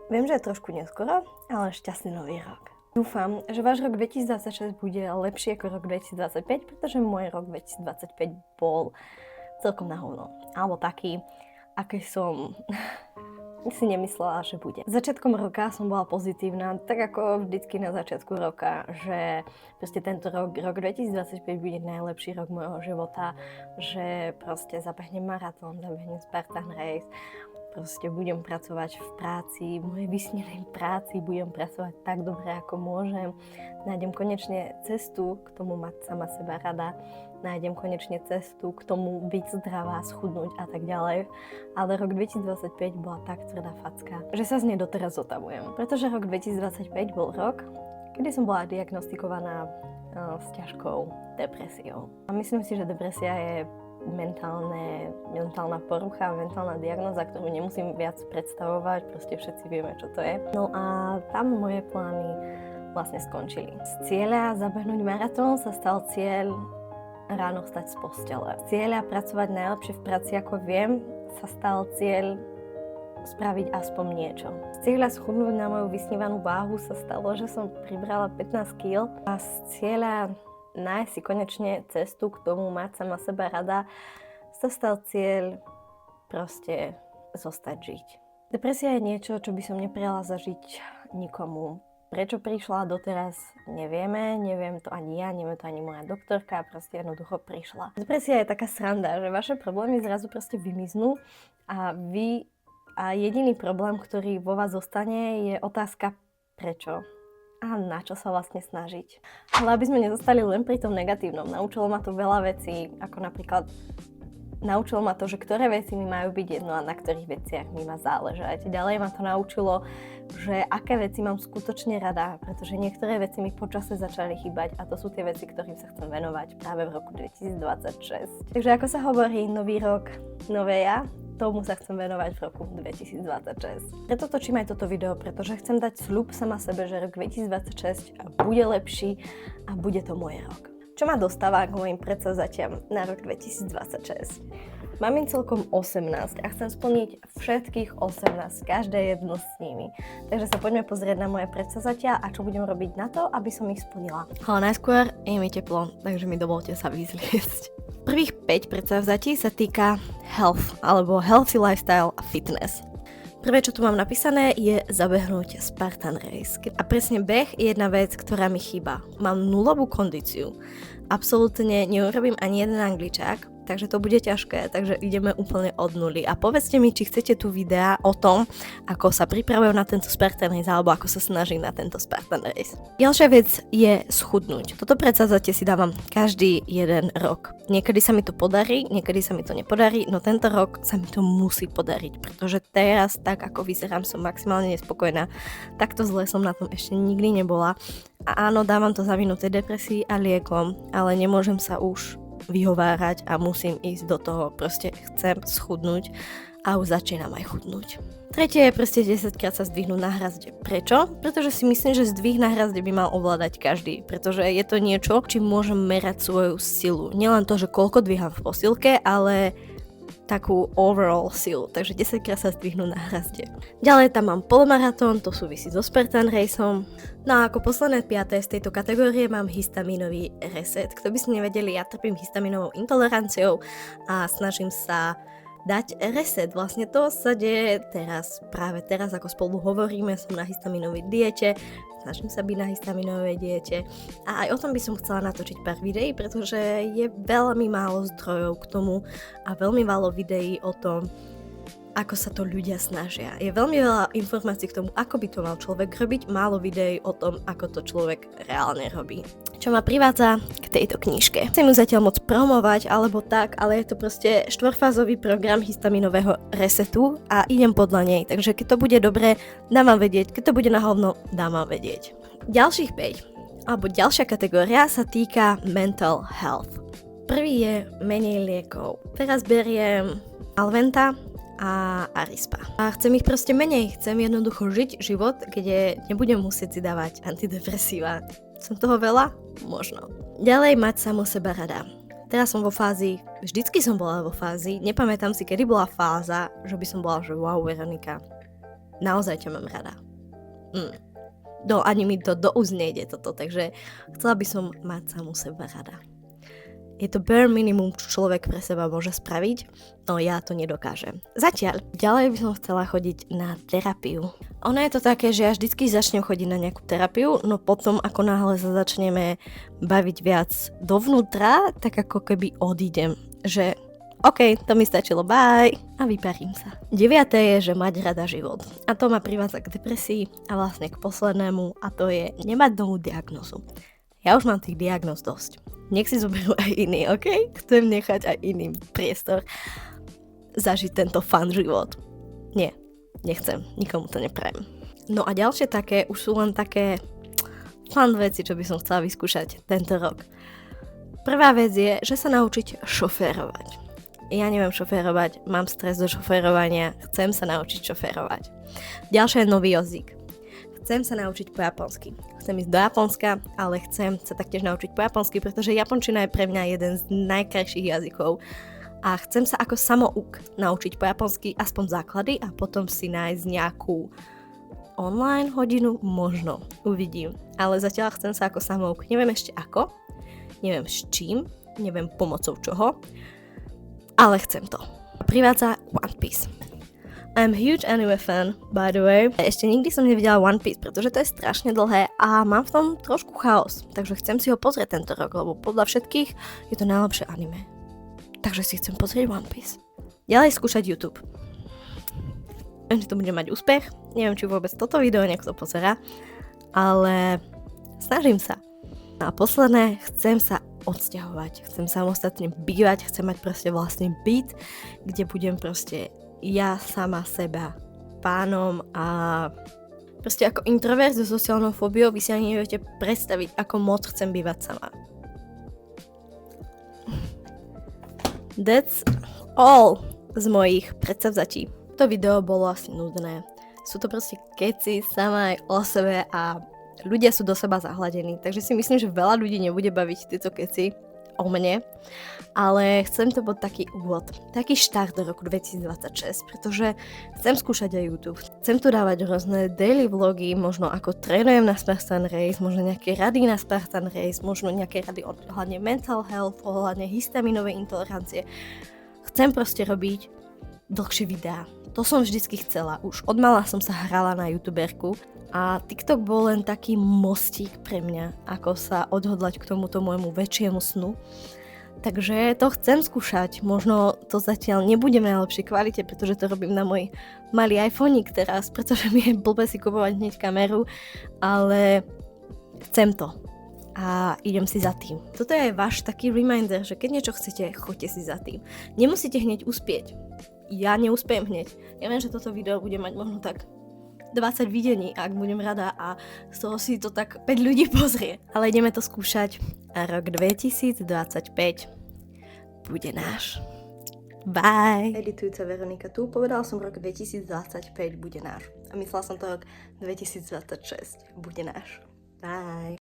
Viem, že je trošku neskoro, ale šťastný nový rok. Dúfam, že váš rok 2026 bude lepší ako rok 2025, pretože môj rok 2025 bol celkom na hovno. Alebo taký, aký som si nemyslela, že bude. Začiatkom roka som bola pozitívna, tak ako vždycky na začiatku roka, že proste tento rok 2025 bude najlepší rok môjho života, že proste zabehnem maratón, zabehnem Spartan Race, proste budem pracovať v práci, v mojej vysnenej práci, budem pracovať tak dobre, ako môžem. Nájdem konečne cestu k tomu mať sama seba rada, nájdem konečne cestu k tomu byť zdravá, schudnúť a tak ďalej. Ale rok 2025 bola tak tvrdá facka, že sa z nej doteraz zotavujem. Pretože rok 2025 bol rok, kedy som bola diagnostikovaná s ťažkou depresiou. A myslím si, že depresia je mentálna porucha, mentálna diagnóza, ktorú nemusím viac predstavovať, proste všetci vieme, čo to je. No a tam moje plány vlastne skončili. Z cieľa zabehnúť maratón sa stal cieľ ráno vstať z postele. Z cieľa pracovať najlepšie v práci, ako viem, sa stal cieľ spraviť aspoň niečo. Z cieľa schudnúť na moju vysnívanú váhu sa stalo, že som pribrala 15 kg a z cieľa nájsť si konečne cestu k tomu, mať sama seba rada, sa stal cieľ proste zostať žiť. Depresia je niečo, čo by som neprijala zažiť nikomu. Prečo prišla doteraz, nevieme, neviem to ani ja, neviem to ani moja doktorka, proste jednoducho prišla. Depresia je taká sranda, že vaše problémy zrazu proste vymiznú a jediný problém, ktorý vo vás zostane, je otázka prečo. A na čo sa vlastne snažiť. Ale aby sme nezostali len pri tom negatívnom, naučilo ma to veľa vecí, ako napríklad naučilo ma to, že ktoré veci mi majú byť jedno a na ktorých veciach mi má záležať. Ďalej ma to naučilo, že aké veci mám skutočne rada, pretože niektoré veci mi počase začali chýbať a to sú tie veci, ktorým sa chcem venovať práve v roku 2026. Takže ako sa hovorí, nový rok, nové ja, tomu sa chcem venovať v roku 2026. Preto točím aj toto video, pretože chcem dať sľub sama sebe, že rok 2026 bude lepší a bude to môj rok. Čo ma dostáva k mojim predsavzatiam na rok 2026? Mám im celkom 18 a chcem splniť všetkých 18, každé jedno s nimi. Takže sa poďme pozrieť na moje predsavzatia a čo budem robiť na to, aby som ich splnila. Ale najskôr je mi teplo, takže mi dovolte sa vyzliecť. Prvých 5 predsavzatí sa týka health, alebo healthy lifestyle a fitness. Prvé, čo tu mám napísané, je zabehnúť Spartan Race. A presne beh je jedna vec, ktorá mi chýba. Mám nulovú kondíciu. Absolútne neurobím ani jeden angličák, takže to bude ťažké, takže ideme úplne od nuly. A povedzte mi, či chcete tu videá o tom, ako sa pripravujem na tento Spartan Race, alebo ako sa snažím na tento Spartan Race. Ďalšia vec je schudnúť. Toto predsavzatie si dávam každý jeden rok. Niekedy sa mi to podarí, niekedy sa mi to nepodarí, no tento rok sa mi to musí podariť, pretože teraz, tak ako vyzerám, som maximálne nespokojná. Takto zle som na tom ešte nikdy nebola. A áno, dávam to za vinu tej depresii a liekom, ale nemôžem sa už vyhovárať a musím ísť do toho, proste chcem schudnúť a už začínam aj chudnúť. Tretie je proste 10 krát sa zdvihnúť na hrazde. Prečo? Pretože si myslím, že zdvih na hrazde by mal ovládať každý, pretože je to niečo, čím môžem merať svoju silu. Nielen to, že koľko dvíham v posilke, ale takú overall silu, takže 10 krát sa zdvihnú na hrazde. Ďalej tam mám polmaratón, to súvisí so Spartan Raceom. No a ako posledné 5. z tejto kategórie mám histamínový reset. Kto by si nevedeli, ja trpím histaminovou intoleranciou a snažím sa dať reset. Vlastne to sa deje práve teraz, ako spolu hovoríme, som na histaminovej diete, snažím sa byť na histaminovej diete a aj o tom by som chcela natočiť pár videí, pretože je veľmi málo zdrojov k tomu a veľmi málo videí o tom, ako sa to ľudia snažia. Je veľmi veľa informácií k tomu, ako by to mal človek robiť, málo videí o tom, ako to človek reálne robí. Čo ma privádza k tejto knižke. Chcem ju zatiaľ moc promovať, alebo tak, ale je to proste 4-fázový program histaminového resetu a idem podľa nej. Takže keď to bude dobre, dám vám vedieť, keď to bude na hovno, dám vám vedieť. Ďalších 5, alebo ďalšia kategória sa týka mental health. Prvý je menej liekov. Teraz beriem Alventa a Arispa. A chcem ich proste menej, chcem jednoducho žiť život, kde nebudem musieť si dávať antidepresíva. Som toho veľa? Možno. Ďalej mať samo seba rada. Teraz som vo fázi, vždycky som bola vo fázi, nepamätám si, kedy bola fáza, že by som bola, že wow, Veronika, naozaj ťa mám rada. No ani mi to do úst nejde toto, takže chcela by som mať samú seba rada. Je to bare minimum, čo človek pre seba môže spraviť, no ja to nedokážem. Zatiaľ. Ďalej by som chcela chodiť na terapiu. Ono je to také, že ja vždycky začnem chodiť na nejakú terapiu, no potom ako náhle sa začneme baviť viac dovnútra, tak ako keby odídem, že OK, to mi stačilo, bye a vyparím sa. 9. je, že mať rada život. A to ma privádza k depresii a vlastne k poslednému, a to je nemať novú diagnozu. Ja už mám tých diagnóz dosť. Nech si zoberú aj iní, OK? Chcem nechať aj iným priestor zažiť tento fun život. Nie, nechcem, nikomu to neprajem. No a ďalšie také, už sú len také fun veci, čo by som chcela vyskúšať tento rok. Prvá vec je, že sa naučiť šoférovať. Ja neviem šoférovať, mám stres do šoférovania, chcem sa naučiť šoférovať. Ďalšie je nový jazyk. Chcem sa naučiť po japonsky. Chcem ísť do Japonska, ale chcem sa taktiež naučiť po japonsky, pretože japončina je pre mňa jeden z najkrajších jazykov. A chcem sa ako samouk naučiť po japonsky aspoň základy a potom si nájsť nejakú online hodinu, možno, uvidím. Ale zatiaľ chcem sa ako samouk. Neviem ešte ako, neviem s čím, neviem pomocou čoho, ale chcem to. Privádza One Piece. I'm huge anime fan, by the way. Ešte nikdy som nevidela One Piece, pretože to je strašne dlhé a mám v tom trošku chaos. Takže chcem si ho pozrieť tento rok, lebo podľa všetkých je to najlepšie anime. Takže si chcem pozrieť One Piece. Ďalej skúšať YouTube. Neviem, či to bude mať úspech, neviem, či vôbec toto video niekto pozerá, ale snažím sa. A posledné, chcem sa odsťahovať, chcem samostatne bývať, chcem mať proste vlastný byt, kde budem proste ja sama seba pánom a proste ako introvert so sociálnou fóbiou vy si ani neviete predstaviť, ako moc chcem bývať sama. That's all z mojich predsavzatí. To video bolo asi nudné. Sú to proste keci sama aj o sebe a ľudia sú do seba zahladení, takže si myslím, že veľa ľudí nebude baviť tieto keci o mne, ale chcem to bol taký úvod, taký štart do roku 2026, pretože chcem skúšať aj YouTube. Chcem tu dávať rôzne daily vlogy, možno ako trénujem na Spartan Race, možno nejaké rady na Spartan Race, možno nejaké rady ohľadne mental health, ohľadne histaminovej intolerancie. Chcem proste robiť dlhšie videá. To som vždycky chcela. Už od mala som sa hrala na youtuberku a TikTok bol len taký mostík pre mňa, ako sa odhodlať k tomuto môjmu väčšiemu snu. Takže to chcem skúšať. Možno to zatiaľ nebude v najlepšej kvalite, pretože to robím na môj malý iPhoneík teraz, pretože mi je blbé si kupovať hneď kameru, ale chcem to. A idem si za tým. Toto je váš taký reminder, že keď niečo chcete, choďte si za tým. Nemusíte hneď uspieť. Ja neúspejem hneď. Ja viem, že toto video bude mať možno tak 20 videní, ak budem rada a z toho si to tak 5 ľudí pozrie. Ale ideme to skúšať a rok 2025 bude náš. Bye! Editujúca Veronika tu, povedala som rok 2025 bude náš. A myslela som to rok 2026 bude náš. Bye!